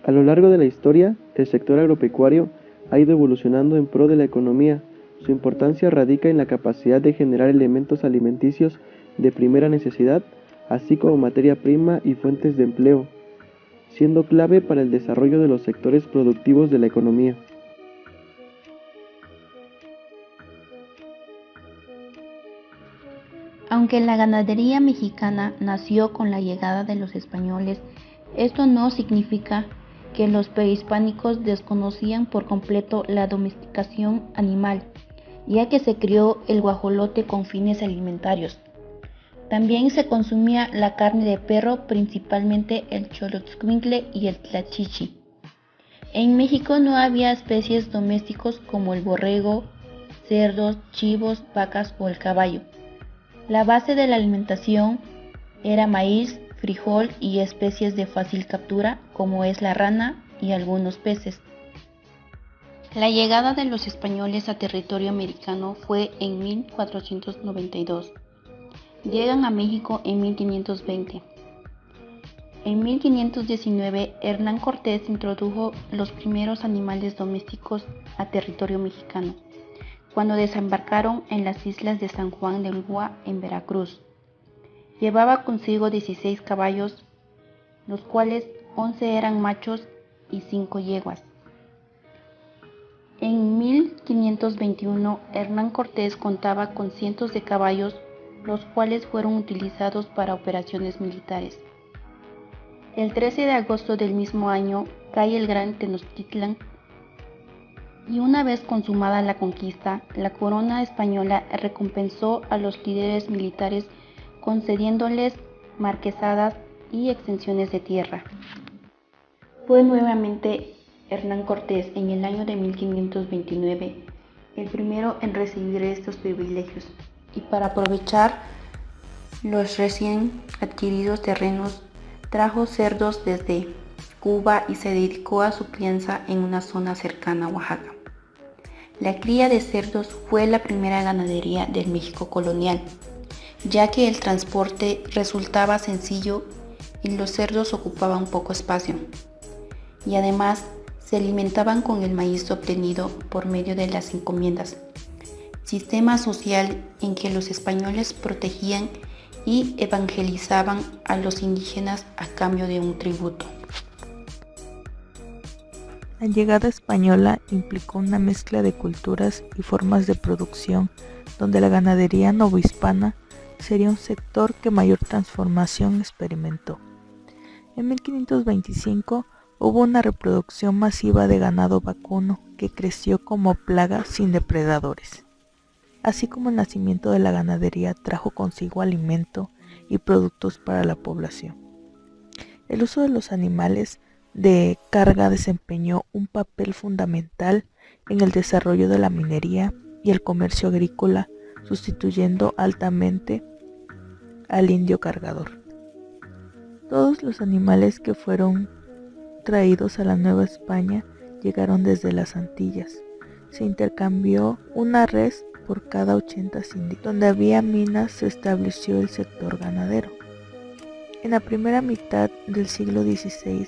A lo largo de la historia, el sector agropecuario ha ido evolucionando en pro de la economía. Su importancia radica en la capacidad de generar elementos alimenticios de primera necesidad, así como materia prima y fuentes de empleo, siendo clave para el desarrollo de los sectores productivos de la economía. Aunque la ganadería mexicana nació con la llegada de los españoles, esto no significa que los prehispánicos desconocían por completo la domesticación animal, ya que se crió el guajolote con fines alimentarios. También se consumía la carne de perro, principalmente el xoloitzcuintle y el tlachichi. En México no había especies domésticos como el borrego, cerdos, chivos, vacas o el caballo. La base de la alimentación era maíz, frijol y especies de fácil captura como es la rana y algunos peces. La llegada de los españoles a territorio americano fue en 1492. Llegan a México en 1520. En 1519, Hernán Cortés introdujo los primeros animales domésticos a territorio mexicano, cuando desembarcaron en las islas de San Juan de Ulúa en Veracruz. Llevaba consigo 16 caballos, los cuales 11 eran machos y 5 yeguas. En 1521, Hernán Cortés contaba con cientos de caballos, los cuales fueron utilizados para operaciones militares. El 13 de agosto del mismo año cae el Gran Tenochtitlan y una vez consumada la conquista, la corona española recompensó a los líderes militares concediéndoles marquesadas y extensiones de tierra. Fue nuevamente Hernán Cortés en el año de 1529 el primero en recibir estos privilegios y para aprovechar los recién adquiridos terrenos trajo cerdos desde Cuba y se dedicó a su crianza en una zona cercana a Oaxaca. La cría de cerdos fue la primera ganadería del México colonial, ya que el transporte resultaba sencillo y los cerdos ocupaban poco espacio, y además se alimentaban con el maíz obtenido por medio de las encomiendas, sistema social en que los españoles protegían y evangelizaban a los indígenas a cambio de un tributo. La llegada española implicó una mezcla de culturas y formas de producción, donde la ganadería novohispana sería un sector que mayor transformación experimentó. En 1525 hubo una reproducción masiva de ganado vacuno que creció como plaga sin depredadores. Así como el nacimiento de la ganadería trajo consigo alimento y productos para la población. El uso de los animales de carga desempeñó un papel fundamental en el desarrollo de la minería y el comercio agrícola, sustituyendo altamente al indio cargador. Todos los animales que fueron traídos a la Nueva España llegaron desde las Antillas. Se intercambió una res por cada 80 indios. Donde había minas se estableció el sector ganadero. En la primera mitad del siglo XVI,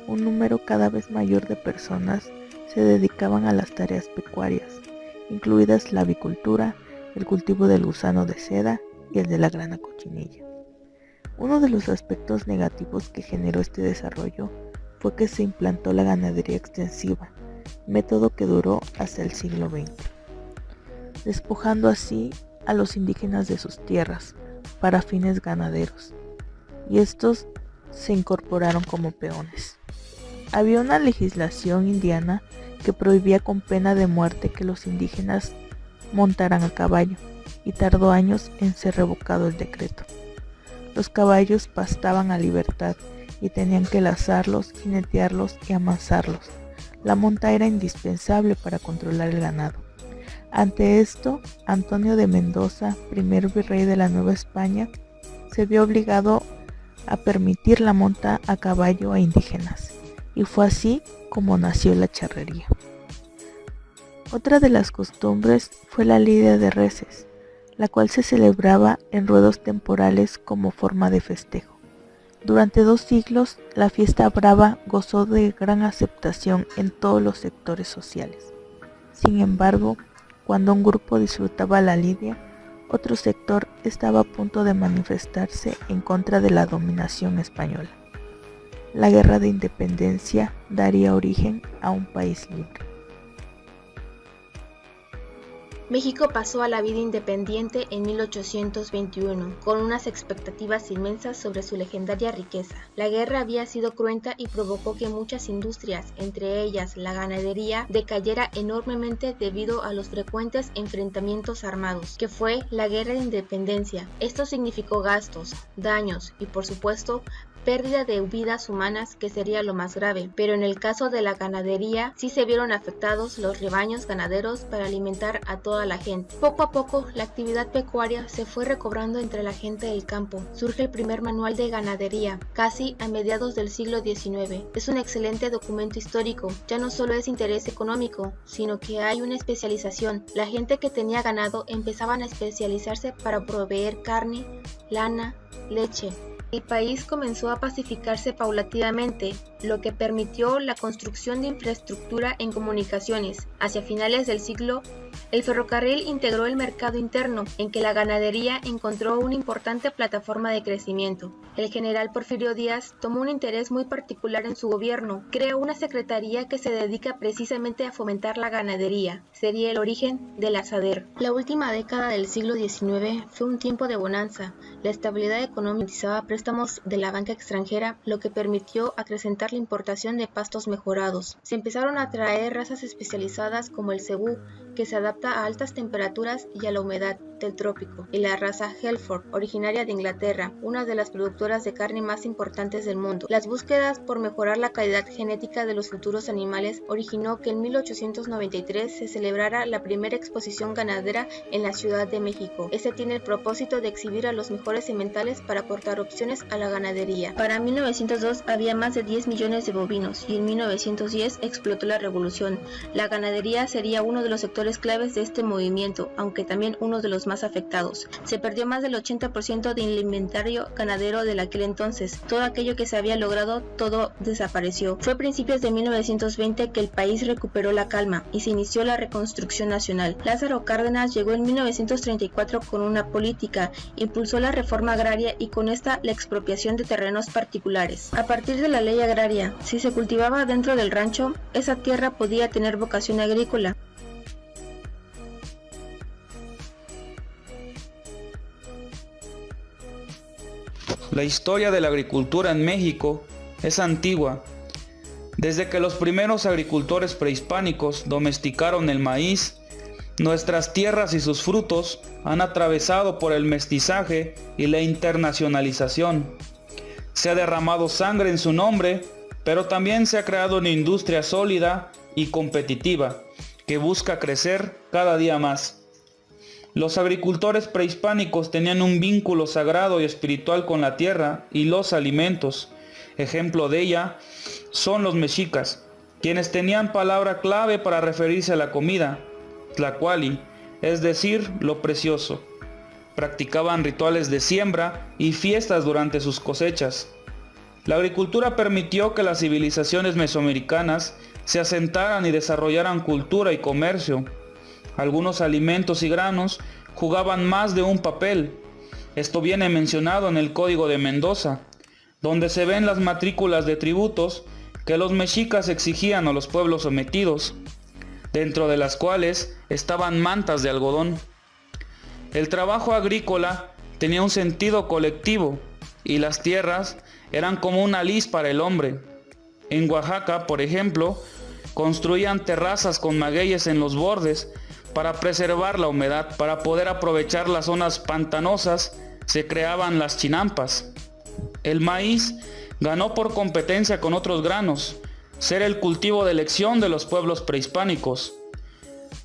un número cada vez mayor de personas se dedicaban a las tareas pecuarias, incluidas la avicultura, el cultivo del gusano de seda y el de la grana cochinilla. Uno de los aspectos negativos que generó este desarrollo fue que se implantó la ganadería extensiva, método que duró hasta el siglo XX, despojando así a los indígenas de sus tierras para fines ganaderos, y estos se incorporaron como peones. Había una legislación indiana que prohibía con pena de muerte que los indígenas montaran a caballo, y tardó años en ser revocado el decreto. Los caballos pastaban a libertad y tenían que lazarlos, jinetearlos y amansarlos. La monta era indispensable para controlar el ganado. Ante esto, Antonio de Mendoza, primer virrey de la Nueva España, se vio obligado a permitir la monta a caballo a indígenas, y fue así como nació la charrería. Otra de las costumbres fue la lidia de reses, la cual se celebraba en ruedos temporales como forma de festejo. Durante 2 siglos, la fiesta brava gozó de gran aceptación en todos los sectores sociales. Sin embargo, cuando un grupo disfrutaba la lidia, otro sector estaba a punto de manifestarse en contra de la dominación española. La Guerra de Independencia daría origen a un país libre. México pasó a la vida independiente en 1821, con unas expectativas inmensas sobre su legendaria riqueza. La guerra había sido cruenta y provocó que muchas industrias, entre ellas la ganadería, decayera enormemente debido a los frecuentes enfrentamientos armados, que fue la Guerra de Independencia. Esto significó gastos, daños y, por supuesto, pérdida de vidas humanas, que sería lo más grave, pero en el caso de la ganadería sí se vieron afectados los rebaños ganaderos para alimentar a toda la gente. Poco a poco la actividad pecuaria se fue recobrando entre la gente del campo. Surge el primer manual de ganadería, casi a mediados del siglo XIX. Es un excelente documento histórico, ya no solo es interés económico, sino que hay una especialización. La gente que tenía ganado empezaban a especializarse para proveer carne, lana, leche. El país comenzó a pacificarse paulatinamente, lo que permitió la construcción de infraestructura en comunicaciones. Hacia finales del siglo, el ferrocarril integró el mercado interno, en que la ganadería encontró una importante plataforma de crecimiento. El general Porfirio Díaz tomó un interés muy particular en su gobierno. Creó una secretaría que se dedica precisamente a fomentar la ganadería. Sería el origen del asadero. La última década del siglo XIX fue un tiempo de bonanza. La estabilidad económica utilizaba préstamos de la banca extranjera, lo que permitió acrecentar la importación de pastos mejorados. Se empezaron a traer razas especializadas como el cebú, que se adapta a altas temperaturas y a la humedad del trópico, y la raza Hereford, originaria de Inglaterra, una de las productoras de carne más importantes del mundo. Las búsquedas por mejorar la calidad genética de los futuros animales originó que en 1893 se celebrara la primera exposición ganadera en la Ciudad de México. Este tiene el propósito de exhibir a los mejores sementales para aportar opciones a la ganadería. Para 1902 había más de 10 millones de bovinos y en 1910 explotó la revolución. La ganadería sería uno de los sectores claves de este movimiento, aunque también uno de los más afectados. Se perdió más del 80% del inventario ganadero de aquel entonces. Todo aquello que se había logrado, todo desapareció. Fue a principios de 1920 que el país recuperó la calma y se inició la reconstrucción nacional. Lázaro Cárdenas llegó en 1934 con una política, impulsó la reforma agraria y con esta la expropiación de terrenos particulares. A partir de la ley agraria, si se cultivaba dentro del rancho, esa tierra podía tener vocación agrícola. La historia de la agricultura en México es antigua. Desde que los primeros agricultores prehispánicos domesticaron el maíz, nuestras tierras y sus frutos han atravesado por el mestizaje y la internacionalización. Se ha derramado sangre en su nombre, pero también se ha creado una industria sólida y competitiva que busca crecer cada día más. Los agricultores prehispánicos tenían un vínculo sagrado y espiritual con la tierra y los alimentos. Ejemplo de ella son los mexicas, quienes tenían palabra clave para referirse a la comida, tlacuali, es decir, lo precioso. Practicaban rituales de siembra y fiestas durante sus cosechas. La agricultura permitió que las civilizaciones mesoamericanas se asentaran y desarrollaran cultura y comercio. Algunos alimentos y granos jugaban más de un papel. Esto viene mencionado en el Código de Mendoza, donde se ven las matrículas de tributos que los mexicas exigían a los pueblos sometidos, dentro de las cuales estaban mantas de algodón. El trabajo agrícola tenía un sentido colectivo y las tierras eran como una lis para el hombre. En Oaxaca, por ejemplo, construían terrazas con magueyes en los bordes para preservar la humedad. Para poder aprovechar las zonas pantanosas se creaban las chinampas. El maíz ganó por competencia con otros granos, ser el cultivo de elección de los pueblos prehispánicos.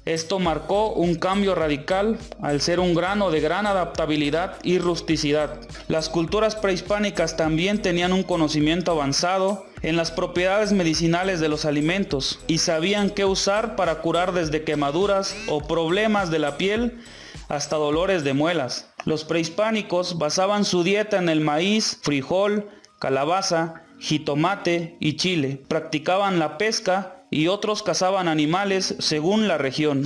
Esto marcó un cambio radical al ser un grano de gran adaptabilidad y rusticidad. Las culturas prehispánicas también tenían un conocimiento avanzado en las propiedades medicinales de los alimentos y sabían qué usar para curar desde quemaduras o problemas de la piel hasta dolores de muelas. Los prehispánicos basaban su dieta en el maíz, frijol, calabaza, jitomate y chile. Practicaban la pesca y otros cazaban animales según la región.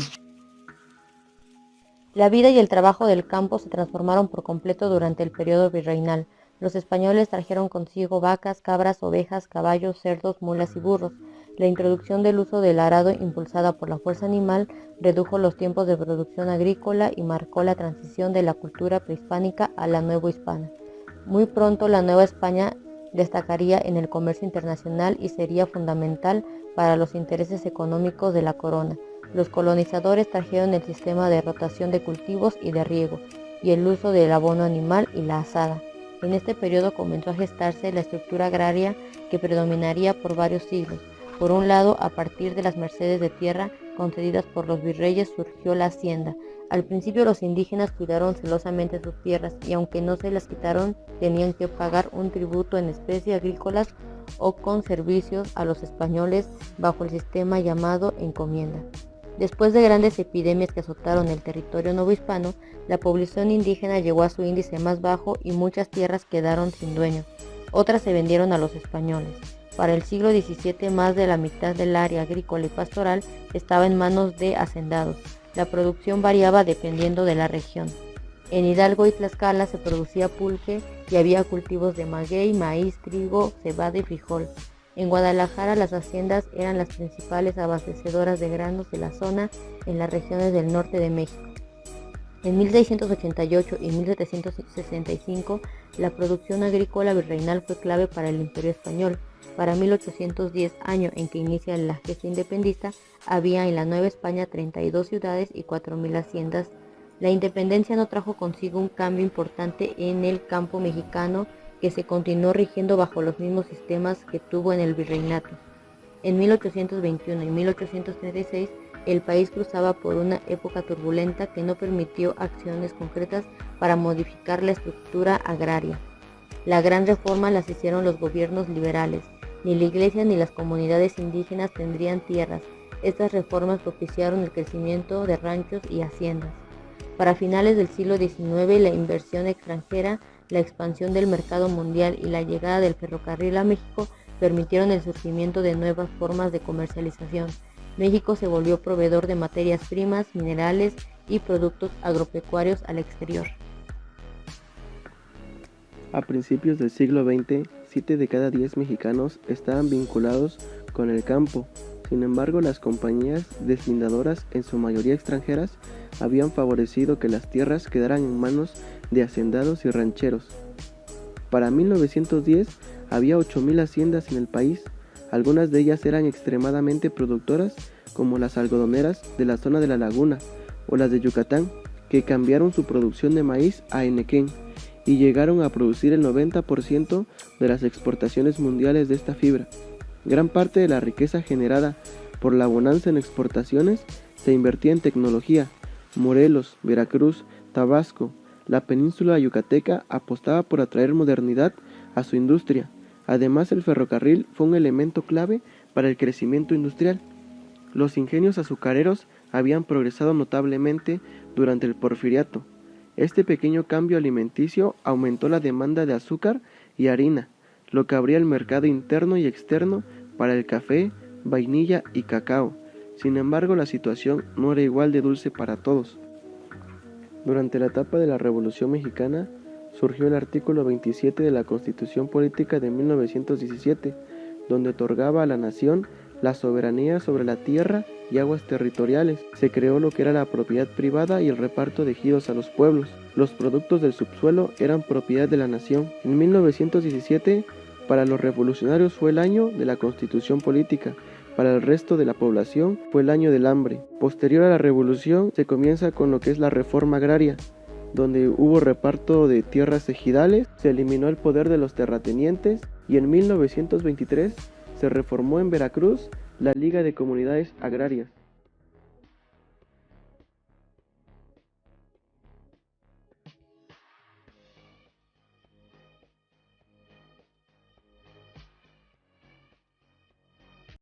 La vida y el trabajo del campo se transformaron por completo durante el periodo virreinal. Los españoles trajeron consigo vacas, cabras, ovejas, caballos, cerdos, mulas y burros. La introducción del uso del arado impulsada por la fuerza animal redujo los tiempos de producción agrícola y marcó la transición de la cultura prehispánica a la nuevo-hispana. Muy pronto la Nueva España destacaría en el comercio internacional y sería fundamental para los intereses económicos de la corona. Los colonizadores trajeron el sistema de rotación de cultivos y de riego, y el uso del abono animal y la azada. En este periodo comenzó a gestarse la estructura agraria que predominaría por varios siglos. Por un lado, a partir de las mercedes de tierra concedidas por los virreyes surgió la hacienda. Al principio los indígenas cuidaron celosamente sus tierras y aunque no se las quitaron, tenían que pagar un tributo en especie agrícolas o con servicios a los españoles bajo el sistema llamado encomienda. Después de grandes epidemias que azotaron el territorio novohispano, la población indígena llegó a su índice más bajo y muchas tierras quedaron sin dueño. Otras se vendieron a los españoles. Para el siglo XVII, más de la mitad del área agrícola y pastoral estaba en manos de hacendados. La producción variaba dependiendo de la región. En Hidalgo y Tlaxcala se producía pulque y había cultivos de maguey, maíz, trigo, cebada y frijol. En Guadalajara las haciendas eran las principales abastecedoras de granos de la zona en las regiones del norte de México. En 1688 y 1765 la producción agrícola virreinal fue clave para el Imperio Español. Para 1810, año en que inicia la gesta independista, había en la Nueva España 32 ciudades y 4.000 haciendas. La independencia no trajo consigo un cambio importante en el campo mexicano, que se continuó rigiendo bajo los mismos sistemas que tuvo en el virreinato. En 1821 y 1836, el país cruzaba por una época turbulenta que no permitió acciones concretas para modificar la estructura agraria. La gran reforma las hicieron los gobiernos liberales. Ni la iglesia ni las comunidades indígenas tendrían tierras. Estas reformas propiciaron el crecimiento de ranchos y haciendas. Para finales del siglo XIX, la inversión extranjera, la expansión del mercado mundial y la llegada del ferrocarril a México permitieron el surgimiento de nuevas formas de comercialización. México se volvió proveedor de materias primas, minerales y productos agropecuarios al exterior. A principios del siglo XX, 7 de cada 10 mexicanos estaban vinculados con el campo. Sin embargo, las compañías deslindadoras, en su mayoría extranjeras, habían favorecido que las tierras quedaran en manos de hacendados y rancheros. Para 1910 había 8.000 haciendas en el país. Algunas de ellas eran extremadamente productoras, como las algodoneras de la zona de la Laguna o las de Yucatán, que cambiaron su producción de maíz a henequén y llegaron a producir el 90% de las exportaciones mundiales de esta fibra. Gran parte de la riqueza generada por la bonanza en exportaciones se invertía en tecnología. Morelos, Veracruz, Tabasco, la península yucateca apostaba por atraer modernidad a su industria. Además, el ferrocarril fue un elemento clave para el crecimiento industrial. Los ingenios azucareros habían progresado notablemente durante el Porfiriato. Este pequeño cambio alimenticio aumentó la demanda de azúcar y harina, lo que abría el mercado interno y externo para el café, vainilla y cacao. Sin embargo, la situación no era igual de dulce para todos. Durante la etapa de la Revolución Mexicana, surgió el artículo 27 de la Constitución Política de 1917, donde otorgaba a la nación la soberanía sobre la tierra y aguas territoriales. Se creó lo que era la propiedad privada y el reparto de ejidos a los pueblos. Los productos del subsuelo eran propiedad de la nación. En 1917, para los revolucionarios fue el año de la Constitución Política. Para el resto de la población fue el año del hambre. Posterior a la revolución se comienza con lo que es la reforma agraria, donde hubo reparto de tierras ejidales, se eliminó el poder de los terratenientes y en 1923 se reformó en Veracruz la Liga de Comunidades Agrarias.